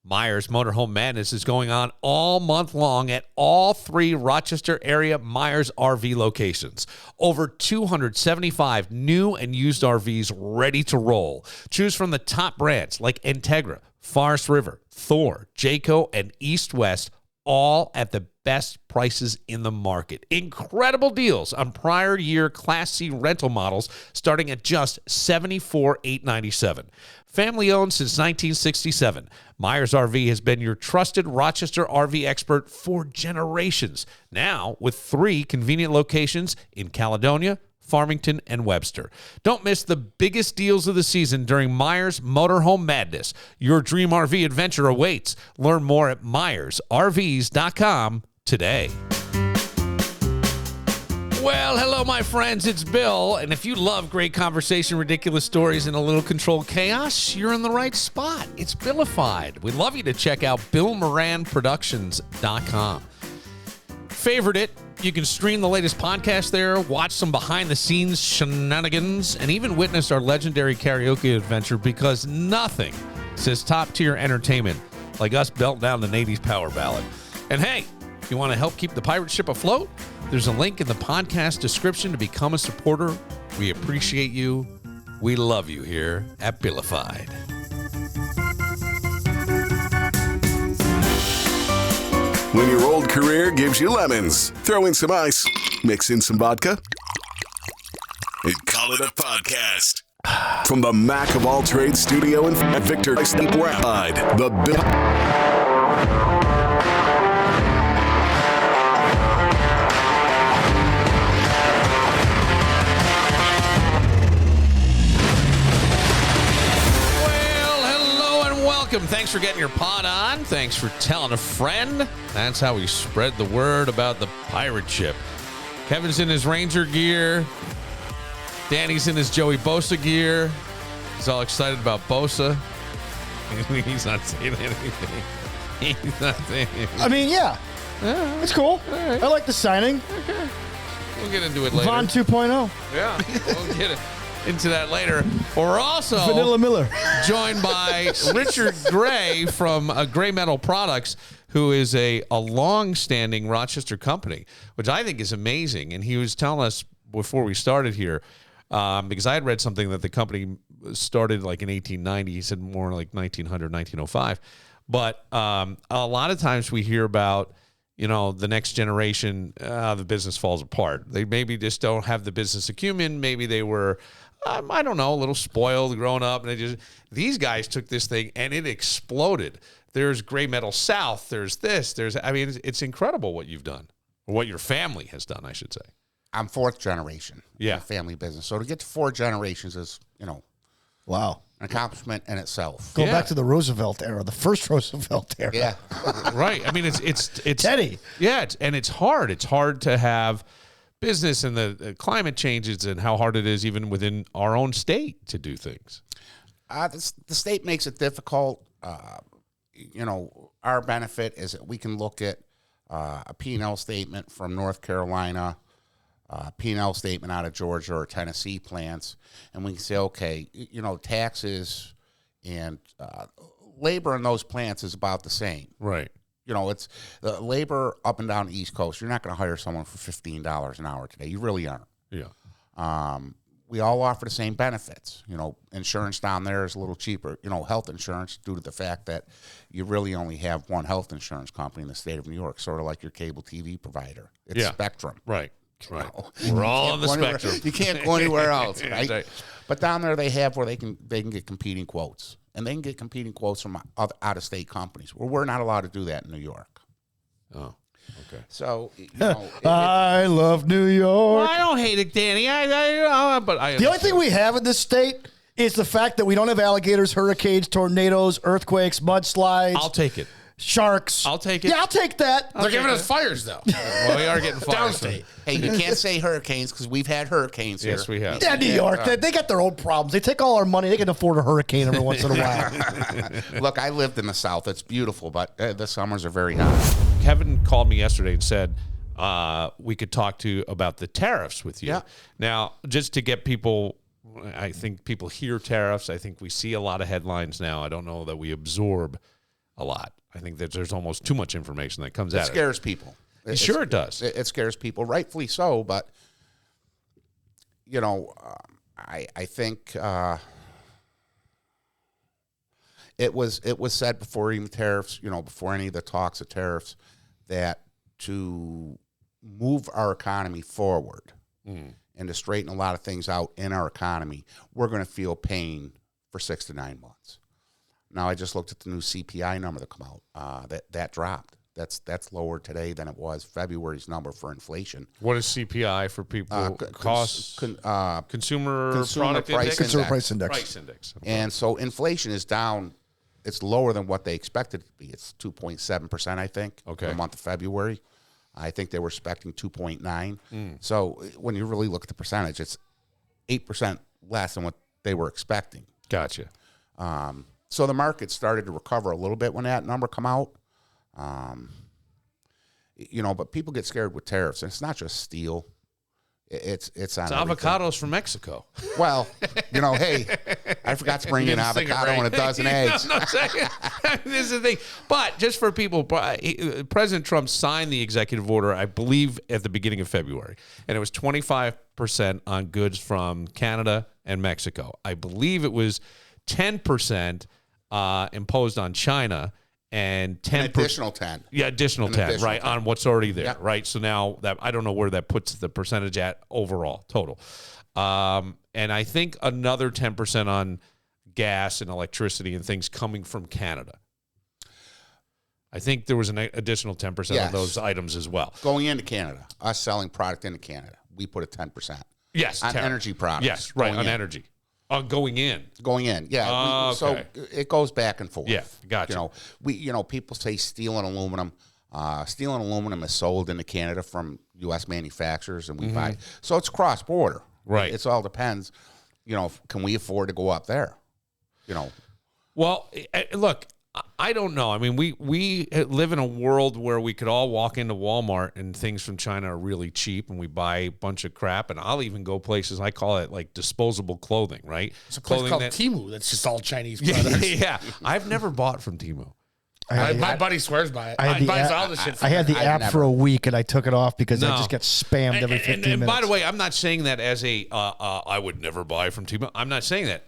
Myers Motorhome Madness is going on all month long at all 3 Rochester area Myers RV locations. Over 275 new and used RVs ready to roll. Choose from the top brands like Integra, Forest River, Thor, Jayco, and East West, all at the best prices in the market. Incredible deals on prior year Class C rental models starting at just $74,897. Family owned since 1967, Myers RV has been your trusted Rochester RV expert for generations. Now with 3 convenient locations in Caledonia, Farmington, and Webster. Don't miss the biggest deals of the season during Myers Motorhome Madness. Your dream RV adventure awaits. Learn more at MyersRVs.com today. Well, hello, my friends. It's Bill. And if you love great conversation, ridiculous stories, and a little controlled chaos, you're in the right spot. It's Billified. We'd love you to check out BillMoranProductions.com. Favorite it. You can stream the latest podcast there, watch some behind-the-scenes shenanigans, and even witness our legendary karaoke adventure, because nothing says top-tier entertainment like us belting down the 80s power ballad. And hey, if you want to help keep the pirate ship afloat, there's a link in the podcast description to become a supporter. We appreciate you. We love you here at Billified. When your old career gives you lemons, throw in some ice, mix in some vodka, and call it a podcast. From the Mac of All Trades studio in Victor Billified, the Thanks for getting your pod on. Thanks for telling a friend. That's how we spread the word about the pirate ship. Kevin's in his Ranger gear. Danny's in his Joey Bosa gear. He's all excited about Bosa. He's not saying anything. He's not saying anything. I mean, yeah. It's cool. Right. I like the signing. Okay. We'll get into it later. Von 2.0. Yeah, we'll get it. Into that later. We're also Vanilla Miller joined by Richard Gray from Gray Metal Products, who is a long-standing Rochester company, which I think is amazing. And he was telling us before we started here, because I had read something that the company started like in 1890. He said more like 1900, 1905. But a lot of times we hear about, the next generation, the business falls apart. They maybe just don't have the business acumen. Maybe they were, I don't know, a little spoiled growing up. And these guys took this thing and it exploded. There's Gray Metal South. There's this. It's incredible what you've done, or what your family has done, I should say. I'm 4th generation. Yeah. In family business. So to get to 4 generations is, wow, an accomplishment in itself. Go back to the Roosevelt era, the first Roosevelt era. Yeah. Right. I mean, it's Teddy. Yeah. It's hard. It's hard to have business, and the climate changes, and how hard it is even within our own state to do things. The state makes it difficult. Our benefit is that we can look at a P&L statement from North Carolina, P&L statement out of Georgia or Tennessee plants, and we can say, okay, taxes and labor in those plants is about the same. Right. It's the labor up and down the East Coast. You're not going to hire someone for $15 an hour today. You really aren't. Yeah. We all offer the same benefits. Insurance down there is a little cheaper. Health insurance, due to the fact that you really only have one health insurance company in the state of New York, sort of like your cable TV provider. It's Spectrum. Right. Right. We're all on the spectrum. You can't go anywhere else, right? Right. But down there they have where they can get competing quotes. And they can get competing quotes from out-of-state companies. Well, we're not allowed to do that in New York. Oh, okay. So, I love New York. Well, I don't hate it, Danny. But The only thing we have in this state is the fact that we don't have alligators, hurricanes, tornadoes, earthquakes, mudslides. I'll take it. Sharks. I'll take it. Yeah, I'll take that. They're giving us fires, though. Well, we are getting fires. Downstate. hey, you can't say hurricanes because we've had hurricanes here. Yes, we have. Yeah, New York. They got their own problems. They take all our money. They can afford a hurricane every once in a while. Look, I lived in the South. It's beautiful, but the summers are very hot. Kevin called me yesterday and said we could talk about the tariffs with you. Yeah. Now, just to get people, I think people hear tariffs. I think we see a lot of headlines now. I don't know that we absorb a lot. I think that there's almost too much information that comes It at scares people. Sure it does. It scares people, rightfully so. But I think it was said before even tariffs, before any of the talks of tariffs, that to move our economy forward and to straighten a lot of things out in our economy, we're going to feel pain for 6 to 9 months. Now, I just looked at the new CPI number that come out. That dropped. That's lower today than it was February's number for inflation. What is CPI for people? Costs, consumer product price index? Consumer price index. Price index. And so inflation is down. It's lower than what they expected it to be. It's 2.7%, I think, for the month of February. I think they were expecting 2.9. So when you really look at the percentage, it's 8% less than what they were expecting. Gotcha. So the market started to recover a little bit when that number come out. But people get scared with tariffs, and it's not just steel. It's on avocados from Mexico. Well, hey, I forgot to bring in avocado and a dozen eggs. No, this is the thing. But just for people, President Trump signed the executive order, I believe, at the beginning of February, and it was 25% on goods from Canada and Mexico. I believe it was 10% imposed on China. And 10 additional 10. Yeah, additional 10, right, 10. On what's already there, Yep. right? So now that I don't know where that puts the percentage at overall, total. And I think another 10% on gas and electricity and things coming from Canada. I think there was an additional 10% on those items as well. Going into Canada, us selling product into Canada, we put a 10%. Yes. On energy products. Yes, right, on energy. Going in, yeah. So it goes back and forth. Yeah, gotcha. People say steel and aluminum. Steel and aluminum is sold into Canada from U.S. manufacturers, and we buy. So it's cross border. Right. It all depends. Can we afford to go up there? Well, look, I don't know. I mean, we live in a world where we could all walk into Walmart and things from China are really cheap, and we buy a bunch of crap. And I'll even go places, I call it like disposable clothing, right? It's a place called Temu that's just all Chinese products. Yeah, I've never bought from Temu. My buddy swears by it. He buys all the shit. I had the app for a week, and I took it off because I just get spammed every 15 minutes. And by the way, I'm not saying that as I would never buy from Temu. I'm not saying that.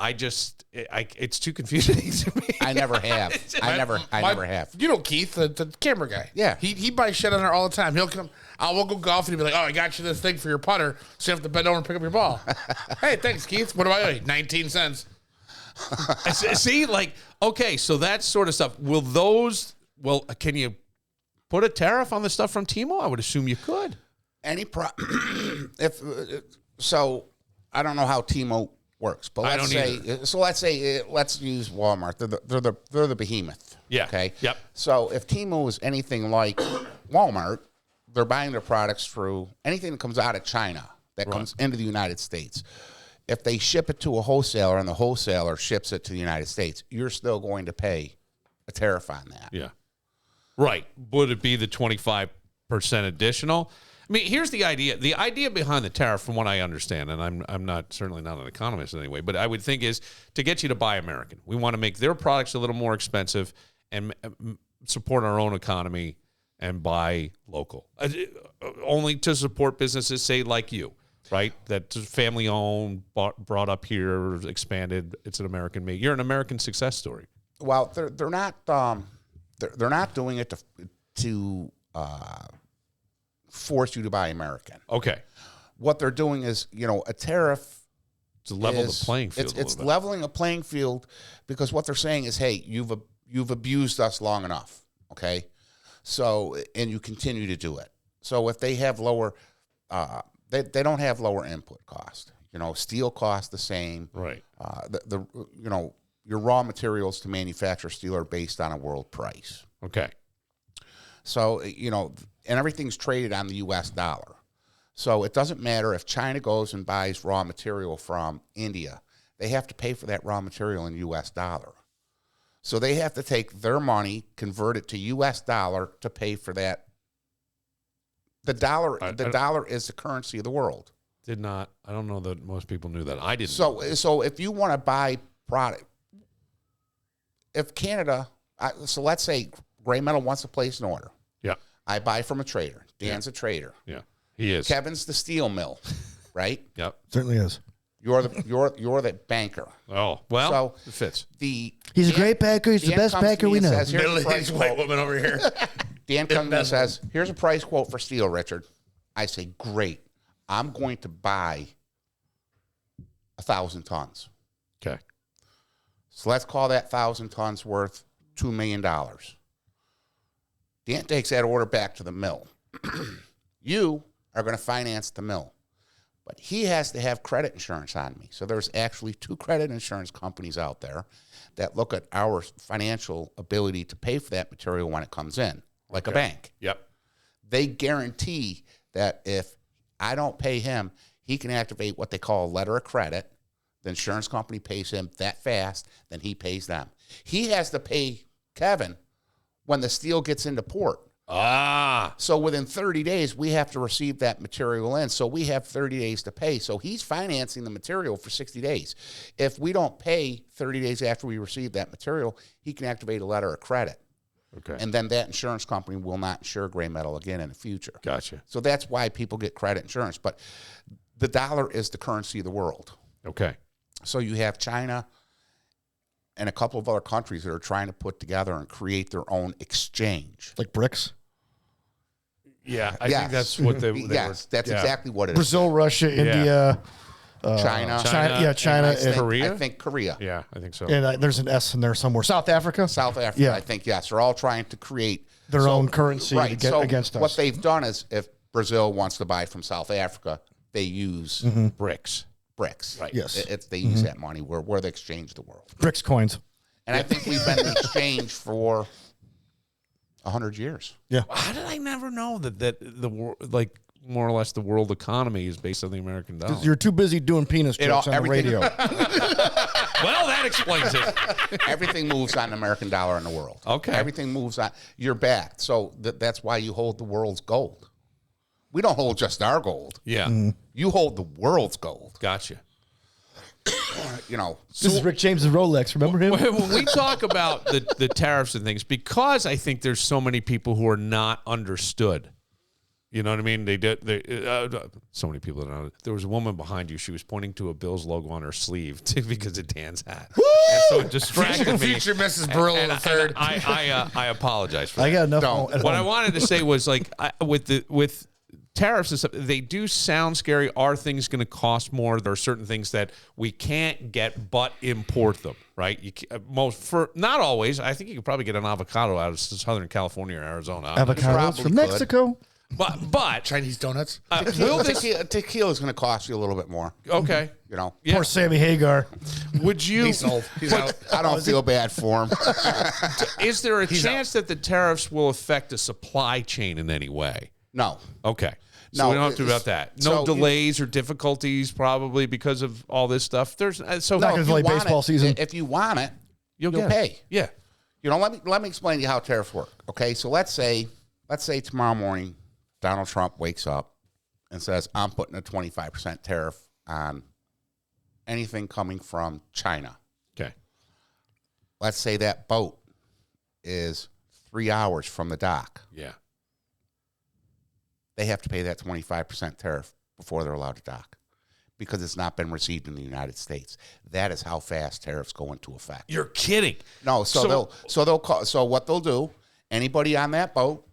It's too confusing to me. I never have. I never have. Keith, the camera guy. Yeah. He buys shit on there all the time. He'll come. We'll go golf and he'll be like, "Oh, I got you this thing for your putter, so you have to bend over and pick up your ball." Hey, thanks, Keith. What do I owe you? 19 cents. See, okay, so that sort of stuff. Can you put a tariff on the stuff from Temu? I would assume you could. I don't know how Temu works, but let's use Walmart. They're the behemoth. Yeah. Okay. Yep. So if Temu is anything like Walmart, they're buying their products through anything that comes out of China that comes into the United States. If they ship it to a wholesaler and the wholesaler ships it to the United States, you're still going to pay a tariff on that. Yeah. Right. Would it be the 25% additional? I mean, here's the idea. The idea behind the tariff, from what I understand, and I'm certainly not an economist anyway, but I would think is to get you to buy American. We want to make their products a little more expensive and support our own economy and buy local. Only to support businesses, say, like you. Right, that's family owned, brought up here, expanded. It's an American made. You're an American success story. Well, they're not doing it to force you to buy American. Okay, what they're doing is, a tariff. To level the playing field. It's leveling a playing field because what they're saying is, hey, you've abused us long enough, okay? So, and you continue to do it. So if they have lower. They don't have lower input cost. Steel costs the same. Right. Your raw materials to manufacture steel are based on a world price. Okay. So, and everything's traded on the U.S. dollar. So it doesn't matter if China goes and buys raw material from India. They have to pay for that raw material in U.S. dollar. So they have to take their money, convert it to U.S. dollar to pay for that. The dollar is the currency of the world. I don't know that most people knew that. I didn't. So if you want to buy product, if Canada, So let's say Gray Metal wants to place an order. Yeah. I buy from a trader. Dan's a trader. Yeah. He is. Kevin's the steel mill, right? Yep. Certainly is. You're the banker. Oh, well, So it fits. He's a great banker. He's the Dan best comes to banker me we and know. says, "Here's a price Middle-aged white quote." woman over here. Dan comes and says, "Here's a price quote for steel, Richard." I say, "Great. I'm going to buy 1,000 tons." Okay. So let's call that 1,000 tons worth $2 million. Dan takes that order back to the mill. You are going to finance the mill. But he has to have credit insurance on me. So there's actually 2 credit insurance companies out there that look at our financial ability to pay for that material when it comes in, like a bank. Yep. They guarantee that if I don't pay him, he can activate what they call a letter of credit. The insurance company pays him that fast, then he pays them. He has to pay Kevin when the steel gets into port. Ah. So within 30 days, we have to receive that material in. So we have 30 days to pay. So he's financing the material for 60 days. If we don't pay 30 days after we receive that material, he can activate a letter of credit. Okay. And then that insurance company will not insure Gray Metal again in the future. Gotcha. So that's why people get credit insurance. But the dollar is the currency of the world. Okay. So you have China and a couple of other countries that are trying to put together and create their own exchange. Like bricks. Yeah, I think that's what they yes, were, that's yeah. exactly what it is. Brazil, Russia, India, China, China, and and Korea? I think Korea. Yeah, I think so. there's an S in there somewhere. South Africa. South Africa, Yeah. I think, yes. They're all trying to create Their own currency right. to get so against us. What they've done is if Brazil wants to buy from South Africa, they use Bricks. bricks. Right. Yes. They use that money. We're the exchange of the world. Bricks coins. And I think we've been the exchange for 100 years. Yeah. How did I never know that the like more or less the world economy is based on the American dollar? You're too busy doing penis jokes on the everything- radio. Well, that explains it. Everything moves on the American dollar in the world. Okay. Everything moves on. You're backed. So that's why you hold the world's gold. We don't hold just our gold. Yeah. You hold the world's gold. Gotcha. You know, This is Rick James' Rolex. Remember him? When we talk about the tariffs and things, because I think there's so many people who are not understood. You know what I mean? So many people don't know. There was a woman behind you. She was pointing to a Bills logo on her sleeve because of Dan's hat. And so it distracted me. Future Mrs. Burrell And III. I apologize for that. I got enough. Don't. at What I home. wanted to say was like with tariffs and stuff, they do sound scary. Are things going to cost more? There are certain things that we can't get but import them, right? Not always. I think you could probably get an avocado out of Southern California or Arizona. Avocados probably from could. Mexico. But Chinese donuts. will this tequila is going to cost you a little bit more. okay? You know, Yeah. Poor Sammy Hagar. Would you? He's old. He's out. I don't feel bad for him. Is there a chance that the tariffs will affect the supply chain in any way? No. Okay. So No, we don't have to worry about that. No so delays or difficulties probably because of all this stuff. There's so Not if gonna you delay want baseball it- season. If you want it, you'll you'll get it. pay. Yeah. You know, let me explain to you how tariffs work. Okay, so let's say tomorrow morning, Donald Trump wakes up and says, "I'm putting a 25% tariff on anything coming from China." Okay. Let's say that boat is 3 hours from the dock. Yeah. They have to pay that 25% tariff before they're allowed to dock because it's not been received in the United States. That is how fast tariffs go into effect. You're kidding. No, so what they'll do, anybody on that boat,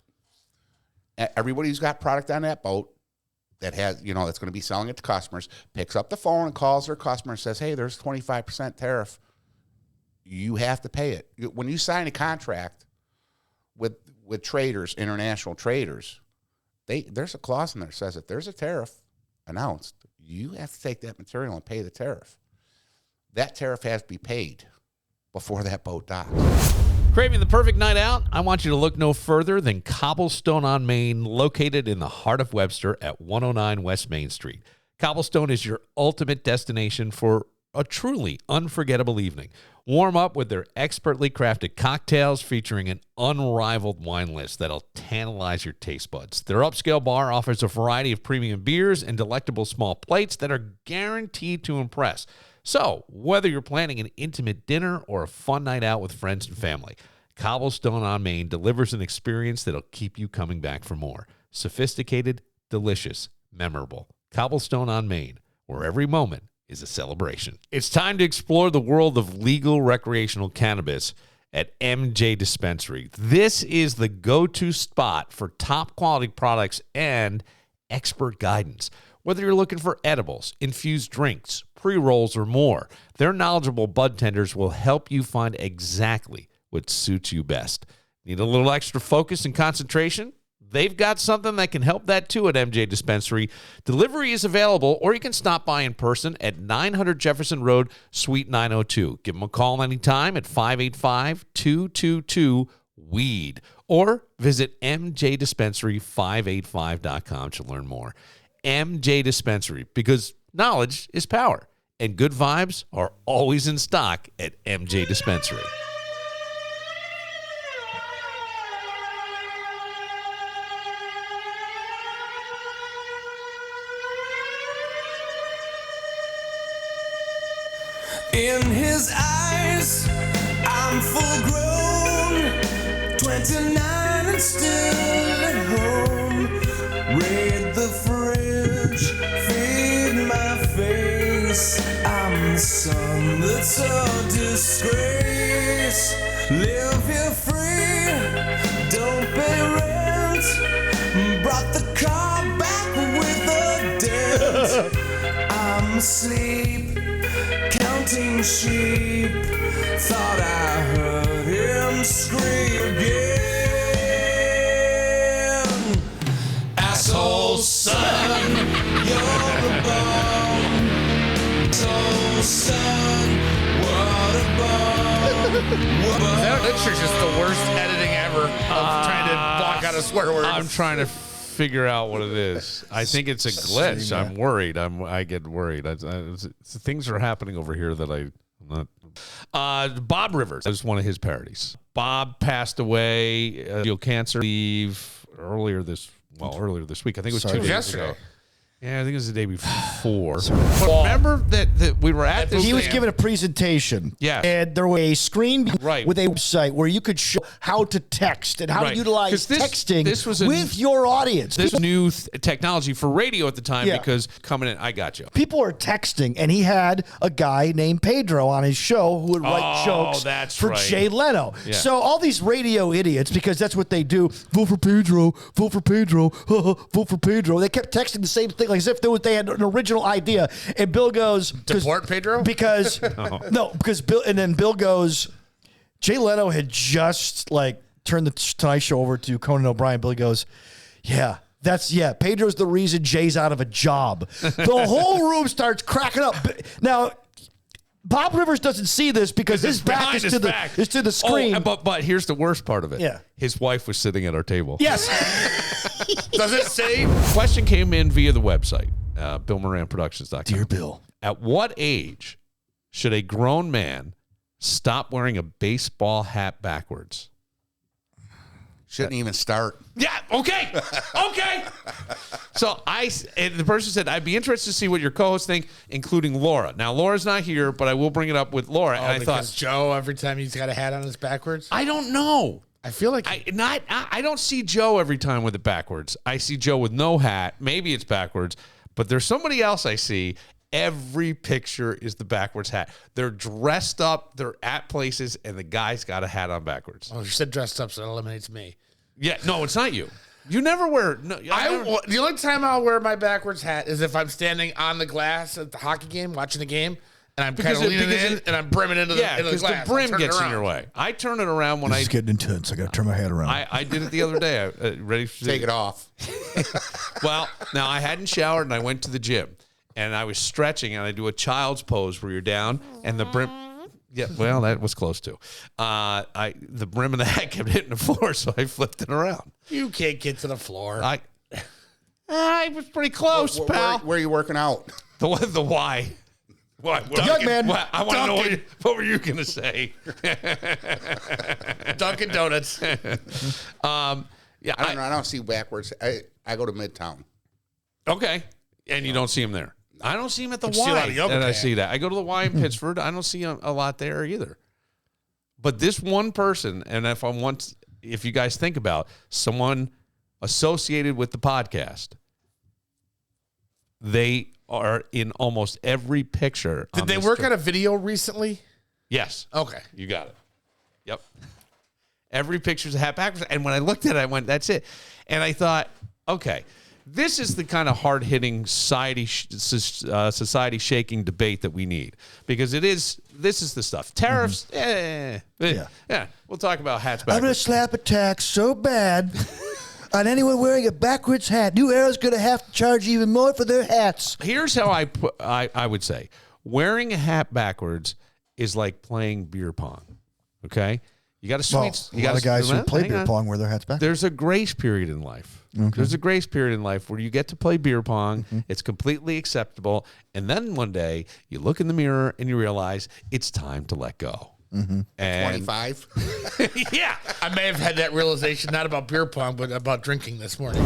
everybody who's got product on that boat that has, that's going to be selling it to customers, picks up the phone and calls their customer and says, "Hey, there's 25% tariff. You have to pay it." When you sign a contract with traders, international traders, there's a clause in there that says if there's a tariff announced, you have to take that material and pay the tariff. That tariff has to be paid before that boat docks. Craving the perfect night out? I want you to look no further than Cobblestone on Main, located in the heart of Webster at 109 West Main Street. Cobblestone is your ultimate destination for a truly unforgettable evening. Warm up with their expertly crafted cocktails featuring an unrivaled wine list that'll tantalize your taste buds. Their upscale bar offers a variety of premium beers and delectable small plates that are guaranteed to impress. So, whether you're planning an intimate dinner or a fun night out with friends and family, Cobblestone on Main delivers an experience that'll keep you coming back for more. Sophisticated, delicious, memorable. Cobblestone on Main, where every moment is a celebration. It's time to explore the world of legal recreational cannabis at MJ Dispensary. This is the go-to spot for top quality products and expert guidance. Whether you're looking for edibles, infused drinks, pre-rolls, or more, their knowledgeable bud tenders will help you find exactly what suits you best. Need a little extra focus and concentration? They've got something that can help that too at MJ Dispensary. Delivery is available, or you can stop by in person at 900 Jefferson Road, Suite 902. Give them a call anytime at 585-222-WEED, or visit mjdispensary585.com to learn more. MJ Dispensary, because knowledge is power, and good vibes are always in stock at MJ Dispensary. In his eyes, I'm full grown, 29 and still at home. Raid the fridge, feed my face. I'm the son that's a disgrace. Live here free, don't pay rent. Brought the car back with a dent. I'm asleep, counting sheep. Thought I heard him scream again. Asshole son, you're a bum. Asshole son, what a bum. That's just the worst editing ever of trying to block out a swear word. I'm trying to figure out what it is. I think it's a glitch. I'm worried. I get worried. Things are happening over here that I'm not. Bob Rivers. That was one of his parodies. Bob passed away, cancer leave earlier this week. I think it was 2 days ago. Yeah, I think it was the day before. But remember that we were at this. He was giving a presentation. Yeah. And there was a screen Right. with a website where you could show how to text and how Right. to utilize 'Cause texting this was with your audience. This was new technology for radio at the time Yeah. because coming in, I got you. People are texting, and he had a guy named Pedro on his show who would write jokes that's for right. Jay Leno. Yeah. So all these radio idiots, because that's what they do, vote for Pedro, vote for Pedro, vote for Pedro. They kept texting the same thing, like as if they had an original idea. And Bill goes, Deport Pedro? Because because Bill goes, Jay Leno had just turned the Tonight Show over to Conan O'Brien. Billy goes, Pedro's the reason Jay's out of a job. The whole room starts cracking up. Now, Bob Rivers doesn't see this because his back is to the screen. Oh, but here's the worst part of it. Yeah. His wife was sitting at our table. Yes. Does it say? Question came in via the website, BillMoranProductions.com. Dear Bill. At what age should a grown man stop wearing a baseball hat backwards? Shouldn't even start. Yeah, okay. So the person said, I'd be interested to see what your co-hosts think, including Laura. Now, Laura's not here, but I will bring it up with Laura. and I Because thought, Joe, every time he's got a hat on his backwards. I don't know. I feel like I don't see Joe every time with it backwards. I see Joe with no hat. Maybe it's backwards, but there's somebody else I see. Every picture is the backwards hat. They're dressed up. They're at places, and the guy's got a hat on backwards. you said dressed up, so that eliminates me. Yeah, no, it's not you. You never wear. No, The only time I'll wear my backwards hat is if I'm standing on the glass at the hockey game, watching the game, and I'm kind of leaning in and I'm brimming into the because the glass. brim gets in your way. I turn it around when It's getting intense. I got to turn my head around. I did it the other day. Ready to Take it off. Well, now I hadn't showered and I went to the gym and I was stretching and I do a child's pose where you're down and the brim. Yeah, well, that was close to. The brim of the hat kept hitting the floor, so I flipped it around. You can't get to the floor. I was pretty close, pal. Where are you working out? The why? What? Young man. I want to know what were you going to say? Dunkin' Donuts. Yeah, I don't see backwards. I go to Midtown. Okay, and you don't see him there. I don't see him at the see a lot Y. of yoga And I pants. see that. I go to the Y in Pittsford. I don't see a lot there either. But this one person, and if you guys think about someone associated with the podcast, they are in almost every picture. Did they work on a video recently? Yes. Okay. You got it. Yep. Every picture's a hat backwards. And when I looked at it, I went, that's it. And I thought, okay, this is the kind of hard-hitting society-shaking debate that we need. Because this is the stuff. Tariffs, yeah. We'll talk about hats backwards. I'm going to slap a tax so bad on anyone wearing a backwards hat. New Era's going to have to charge even more for their hats. Here's how I would say. Wearing a hat backwards is like playing beer pong, okay? You got to switch. A lot of guys who play beer pong wear their hats back. There's a grace period in life. Okay. There's a grace period in life where you get to play beer pong. Mm-hmm. It's completely acceptable. And then one day you look in the mirror and you realize it's time to let go. Mm-hmm. And 25. Yeah. I may have had that realization, not about beer pong, but about drinking this morning.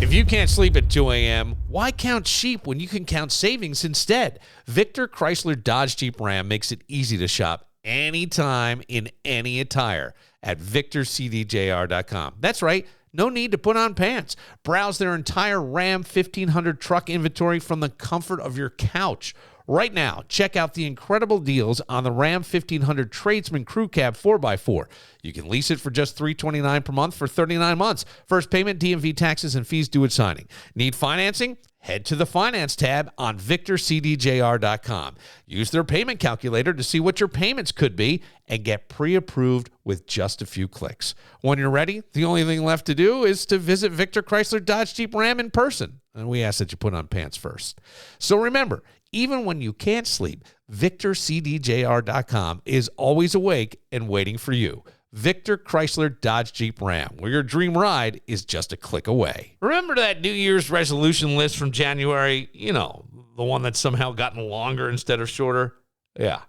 If you can't sleep at 2 a.m., why count sheep when you can count savings instead? Victor Chrysler Dodge Jeep Ram makes it easy to shop anytime in any attire at victorcdjr.com. That's right. No need to put on pants. Browse their entire Ram 1500 truck inventory from the comfort of your couch. Right now, check out the incredible deals on the Ram 1500 Tradesman Crew Cab 4x4. You can lease it for just $329 per month for 39 months. First payment, DMV taxes, and fees due at signing. Need financing? Head to the Finance tab on victorcdjr.com. Use their payment calculator to see what your payments could be and get pre-approved with just a few clicks. When you're ready, the only thing left to do is to visit Victor Chrysler Dodge Jeep Ram in person. And we ask that you put on pants first. So remember, even when you can't sleep, victorcdjr.com is always awake and waiting for you. Victor Chrysler Dodge Jeep Ram, where your dream ride is just a click away. Remember that New Year's resolution list from January? You know, the one that's somehow gotten longer instead of shorter? Yeah.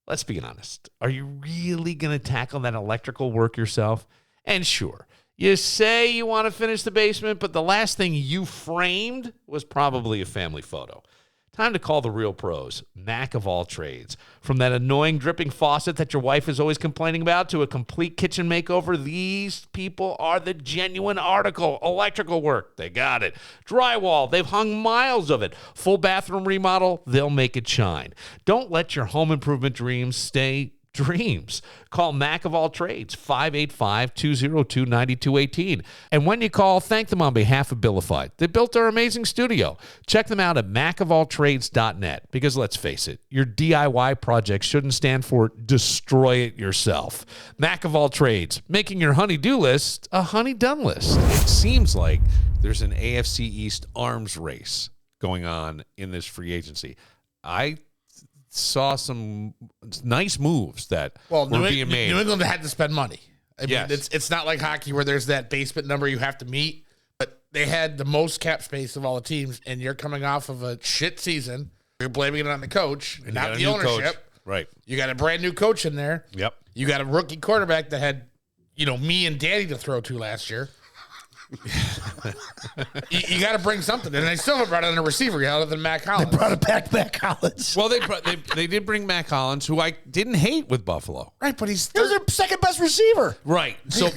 Let's be honest. Are you really going to tackle that electrical work yourself? And sure, you say you want to finish the basement, but the last thing you framed was probably a family photo. Time to call the real pros, Mac of all trades. From that annoying dripping faucet that your wife is always complaining about to a complete kitchen makeover, these people are the genuine article. Electrical work, they got it. Drywall, they've hung miles of it. Full bathroom remodel, they'll make it shine. Don't let your home improvement dreams stay dreams. Call Mac of all trades, 585-202-9218. And when you call, thank them on behalf of Billified. They built our amazing studio. Check them out at macofalltrades.net because let's face it, your DIY project shouldn't stand for destroy it yourself. Mac of all trades, making your honey-do list a honey-done list. It seems like there's an AFC East arms race going on in this free agency. I saw some nice moves that were being made. New England had to spend money. I mean, Yes. it's not like hockey where there's that basement number you have to meet, but they had the most cap space of all the teams, and you're coming off of a shit season. You're blaming it on the coach, And you not got a the new ownership. coach. Right. You got a brand new coach in there. Yep. You got a rookie quarterback that had, me and Danny to throw to last year. you got to bring something, and they still haven't brought in a receiver yet other than Mac Hollins. They brought it back to Mac Hollins. Well, they did bring Mac Hollins, who I didn't hate with Buffalo. Right, but he was their second best receiver. Right. So,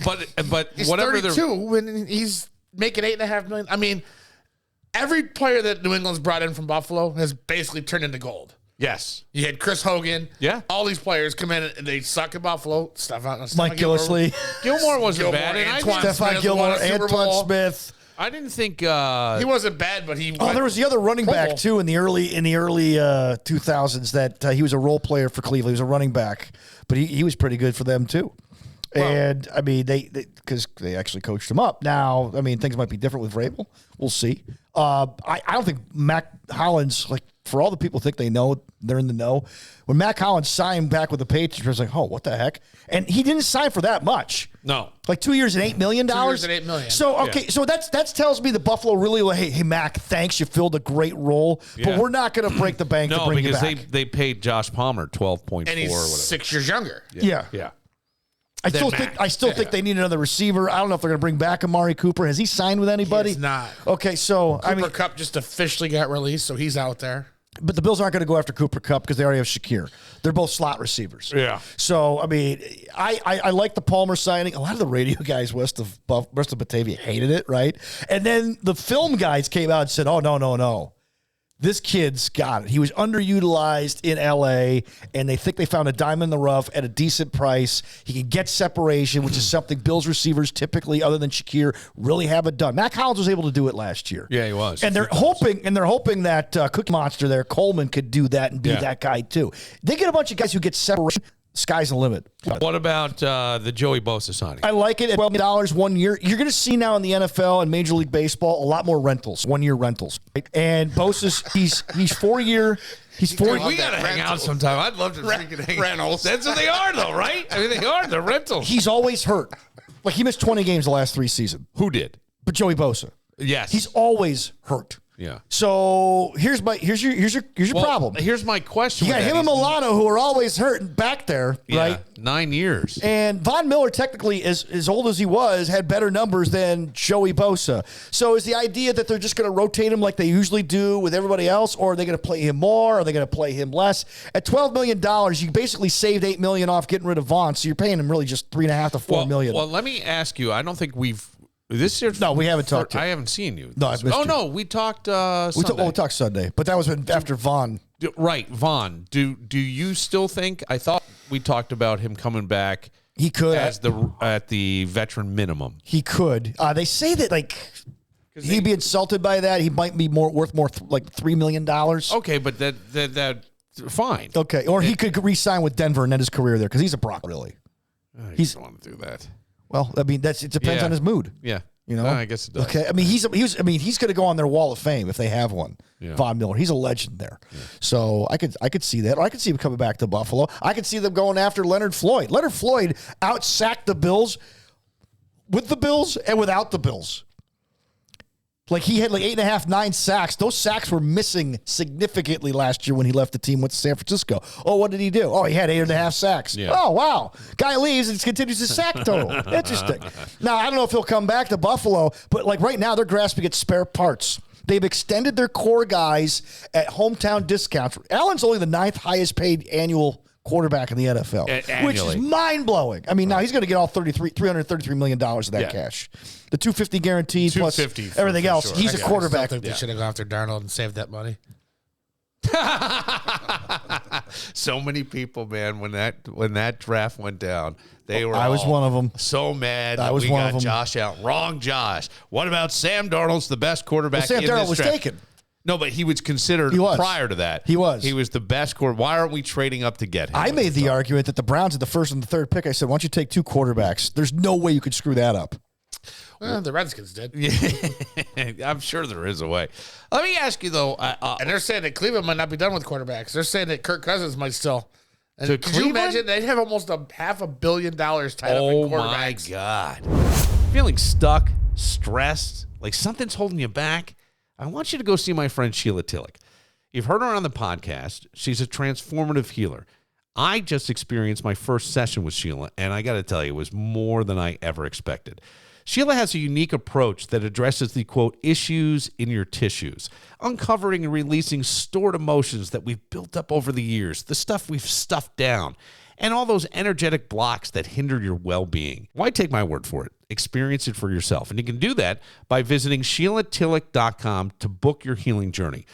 but he's whatever 32 and he's making $8.5 million. I mean, every player that New England's brought in from Buffalo has basically turned into gold. Yes. You had Chris Hogan. Yeah. All these players come in and they suck at Buffalo. Mike Gillislee. Gilmore wasn't bad. And Antoine Stephon Smith Gilmore, won a Super Antoine Bowl. Smith. I didn't think He wasn't bad, but he. Oh, there was the other running Pro back Bowl. too in the early 2000s that he was a role player for Cleveland. He was a running back, but he was pretty good for them too. And I mean, because they actually coached him up. Now, I mean, things might be different with Vrabel. We'll see. I don't think Mac Hollins, like for all the people think they know, they're in the know. When Mac Hollins signed back with the Patriots, I was like, oh, what the heck? And he didn't sign for that much. No. Like 2 years and $8 million. 2 years and $8 million. So okay, so that tells me the Buffalo really like, hey Mac, thanks, you filled a great role, but Yeah. we're not going to break the bank to No, bring you because back. they paid Josh Palmer 12.4 And he's or whatever. 6 years younger. Yeah. I still Mac. think they need another receiver. I don't know if they're going to bring back Amari Cooper. Has he signed with anybody? He has not. Okay, so I Cooper mean, Kupp just officially got released, so he's out there. But the Bills aren't going to go after Cooper Kupp because they already have Shakir. They're both slot receivers. Yeah. So, I mean, I like the Palmer signing. A lot of the radio guys west of Batavia hated it, right? And then the film guys came out and said, oh, no. This kid's got it. He was underutilized in L.A., and they think they found a diamond in the rough at a decent price. He can get separation, which is something Bills receivers typically, other than Shakir, really haven't done. Matt Collins was able to do it last year. Yeah, he was. And they're hoping that Cookie Monster there, Coleman, could do that and be that guy too. They get a bunch of guys who get separation. Sky's the limit. What about the Joey Bosa signing? I like it at $12 1 year. You're going to see now in the NFL and Major League Baseball a lot more rentals, 1 year rentals. Right? And Bosa's he's 4 year. He's 4 year. We got to hang out sometime. I'd love to freaking hang rentals. That's what they are, though, right? I mean, they are. They're rentals. He's always hurt. Like he missed 20 games the last 3 seasons. Who did? But Joey Bosa. Yes. He's always hurt. Yeah. So here's your problem. Here's my question. You got him and Milano who are always hurting back there, right? 9 years. And Von Miller, technically, as old as he was, had better numbers than Joey Bosa. So is the idea that they're just going to rotate him like they usually do with everybody else, or are they going to play him more? Or are they going to play him less? At $12 million, you basically saved $8 million off getting rid of Von, so you're paying him really just $3.5 to $4 million. Well, let me ask you. I don't think we've. This year, no, we haven't talked. I haven't seen you. No, I've missed you. No, we talked. Sunday. We talked Sunday, but that was after Vaughn. Right, Vaughn. Do you still think? I thought we talked about him coming back. He could at the veteran minimum. He could. They say that he'd be insulted by that. He might be worth more like $3 million. Okay, but that fine. Okay, or he could re-sign with Denver and end his career there because he's a Brock. Really, he doesn't want to do that. Well, I mean, it depends on his mood. Yeah. You know? I guess it does. Okay. I mean, he's going to go on their wall of fame if they have one. Yeah. Von Miller. He's a legend there. Yeah. So I could see that. Or I could see him coming back to Buffalo. I could see them going after Leonard Floyd. Leonard Floyd out-sacked the Bills with the Bills and without the Bills. Like he had 8.5, 9 sacks. Those sacks were missing significantly last year when he left the team, went to San Francisco. Oh, what did he do? Oh, he had 8.5 sacks. Yeah. Oh, wow. Guy leaves and continues his sack total. Interesting. Now, I don't know if he'll come back to Buffalo, but right now they're grasping at spare parts. They've extended their core guys at hometown discounts. Allen's only the 9th highest paid annual quarterback in the NFL, which is mind-blowing. I mean, now he's going to get all $333 million of that cash. The $250 guaranteed plus everything else. Sure. He's a quarterback. I think they should have gone after Darnold and saved that money. So many people, man, when that draft went down, they were. I was one of them. So mad. I was one of them. Josh out. Wrong, Josh. What about Sam Darnold's the best quarterback? Sam Darnold was taken. No, but he was considered prior to that. He was. He was the best quarterback. Why aren't we trading up to get him? I made the argument that the Browns had the first and the third pick. I said, why don't you take 2 quarterbacks? There's no way you could screw that up. Well, the Redskins did. Yeah, I'm sure there is a way. Let me ask you, though. And they're saying that Cleveland might not be done with quarterbacks. They're saying that Kirk Cousins might still. And could you imagine? They'd have almost $500 million tied up in quarterbacks. Oh, my God. Feeling stuck, stressed, like something's holding you back? I want you to go see my friend Sheila Tillich. You've heard her on the podcast. She's a transformative healer. I just experienced my first session with Sheila, and I got to tell you, it was more than I ever expected. Sheila has a unique approach that addresses the, quote, issues in your tissues, uncovering and releasing stored emotions that we've built up over the years, the stuff we've stuffed down, and all those energetic blocks that hinder your well-being. Why take my word for it? Experience it for yourself. And you can do that by visiting SheilaTillich.com to book your healing journey.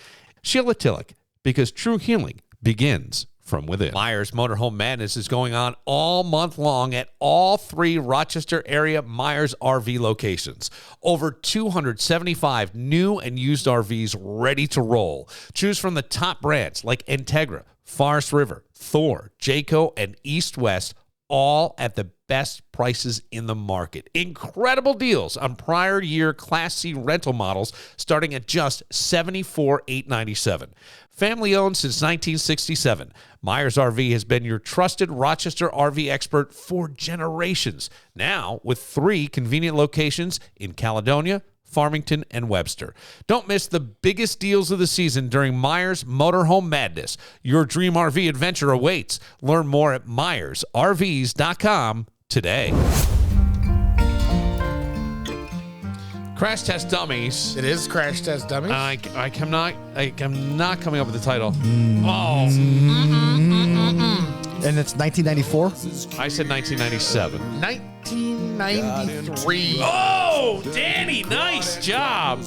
Sheila Tillich, because true healing begins from within. Myers Motorhome Madness is going on all month long at all 3 Rochester area Myers RV locations. Over 275 new and used RVs ready to roll. Choose from the top brands like Integra, Forest River, Thor, Jayco, and East West, all at the best prices in the market. Incredible deals on prior year Class C rental models starting at just $74,897. Family owned since 1967, Myers RV has been your trusted Rochester RV expert for generations. Now with 3 convenient locations in Caledonia, Farmington, and Webster. Don't miss the biggest deals of the season during Myers Motorhome Madness. Your dream RV adventure awaits. Learn more at MyersRVs.com today. Crash Test Dummies. It is Crash Test Dummies. I'm not coming up with the title. Oh, And it's 1994. I said 1997. 1993. Oh, Danny, nice job.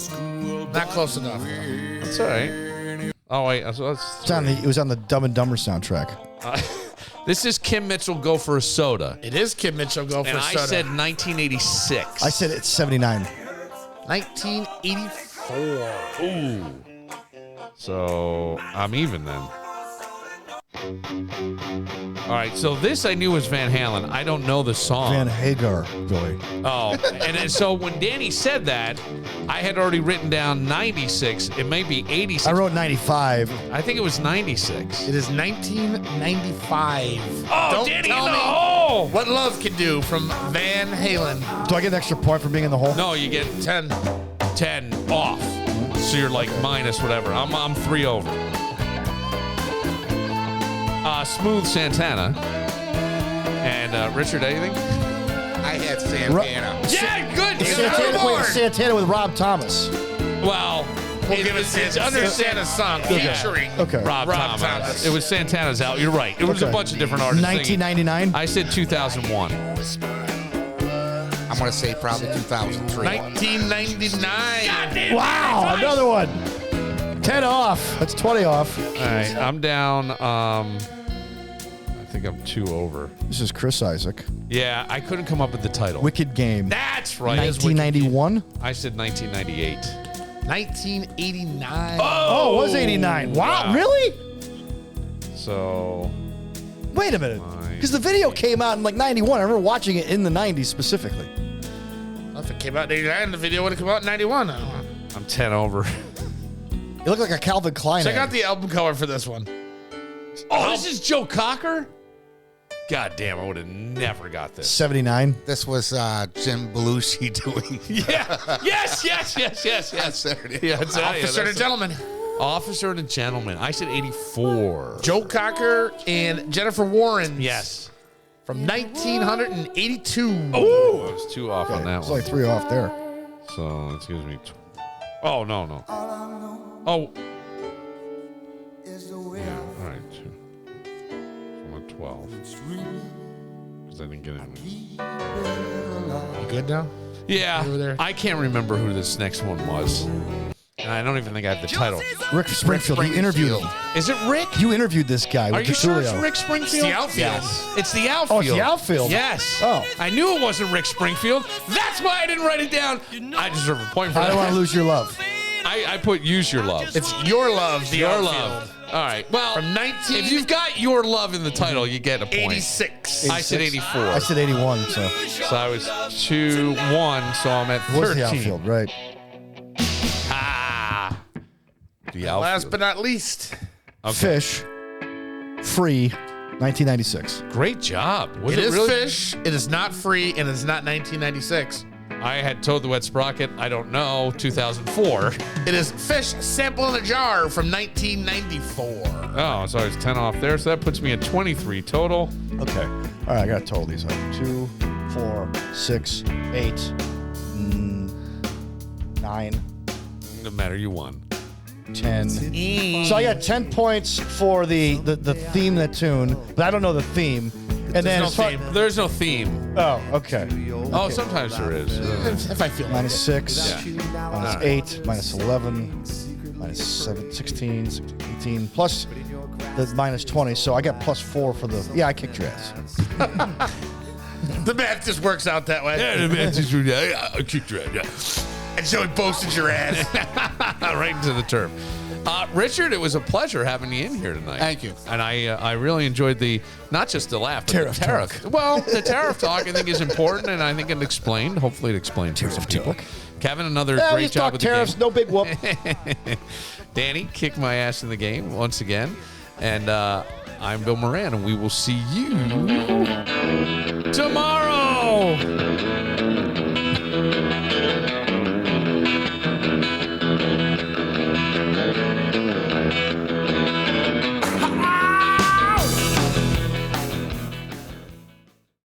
Not close enough. That's all right. Oh wait, It was on the Dumb and Dumber soundtrack. this is Kim Mitchell, Go for a Soda. It is Kim Mitchell, Go for And a I Soda. said 1986. I said it's 79. 1984. Ooh. So I'm even then. All right, so this I knew was Van Halen. I don't know the song. Van Hagar, Billy. Oh, and then, so when Danny said that, I had already written down 96. It may be 86. I wrote 95. I think it was 96. It is 1995. Oh, Don't Danny, tell in the me hole! what love can do from Van Halen. Do I get an extra point for being in the hole? No, you get 10. 10 off. So you're like minus whatever. I'm 3 over. Smooth Santana. And Richard, anything? I had Santana. Yeah, good. Santana with Rob Thomas. Well, We'll give it it's under Santa's song Yeah. featuring Okay. Rob Thomas. It was Santana's out. You're right. It was a Okay. bunch of different artists. singing. 1999. I said 2001. I'm going to say probably 2003. 1999. Wow, another one. 10 off. That's 20 off. All right, I'm down. I think I'm 2 over. This is Chris Isaac. Yeah, I couldn't come up with the title. Wicked Game. That's right. It's Wicked. 1991. I said 1998. 1989. Oh, it was 89. Wow, really? So Wait a minute. Because the video came out in like 91. I remember watching it in the 90s specifically. Well, if it came out in 89, the video would have come out in 91. I'm 10 over. It looked like a Calvin Klein Check ad. out the album cover for this one. Oh, this is Joe Cocker? God damn, I would have never got this. 79. This was Jim Belushi doing. Yeah. Yes. Saturday. Yeah, it's Officer and a Gentleman. Officer and a Gentleman. I said 84. Joe Cocker and Jennifer Warren. Yes. From 1982. Oh, I was 2 off on that It's one. only 3 off there. So it gives me. Oh, no. Oh. Yeah, all right. 2. I'm at 12. Because I didn't get it. You good now? Yeah. Over there. I can't remember who this next one was. And I don't even think I have the title. Rick Springfield. You interviewed him. Is it Rick? You interviewed this guy Are with you sure it's Couturier. Rick Springfield? It's the outfield. Yes. It's the outfield. Oh, it's the outfield? Yes. Oh. I knew it wasn't Rick Springfield. That's why I didn't write it down. I deserve a point for I that. don't want to lose your love. I put Use Your Love. It's Your Love, the Your outfield. Love. All right. Well, From if you've got Your Love in the title, you get a point. 86. I said 84. I said 81, so. So I was 2-1, so I'm at 13. Was the outfield, right. Ah. The outfield. Last but not least, Fish. Free. 1996. Great job. Was it is really? Fish. It is not free, and it's not 1996. I had Toad the Wet Sprocket. I don't know. 2004. It is Fish Sample in a Jar from 1994. Oh, so I was 10 off there. So that puts me at 23 total. Okay. All right, I got to total these up. 2, 4, 6, 8, 9, No matter, you won. 10. So I got 10 points for the theme, the tune, but I don't know the theme. And then no as far- theme. There's no theme. Oh, okay. Oh, sometimes there is. If I feel Minus 6, Yeah. minus 8, minus 11, minus 7, 16, 18, plus the minus 20. So I got plus 4 for the. Yeah, I kicked your ass. the math just works out that way. I kicked your ass. And so he posted your ass. Right into the turf. Richard, it was a pleasure having you in here tonight. Thank you. And I really enjoyed not just the laugh, but Tariff the tariff. Well, the tariff talk I think is important, and I think it explained. Hopefully, it explained to some people. Kevin, another Yeah, we great just job talk with tariffs, the game. no big whoop. Danny kicked my ass in the game once again, and I'm Bill Moran, and we will see you tomorrow.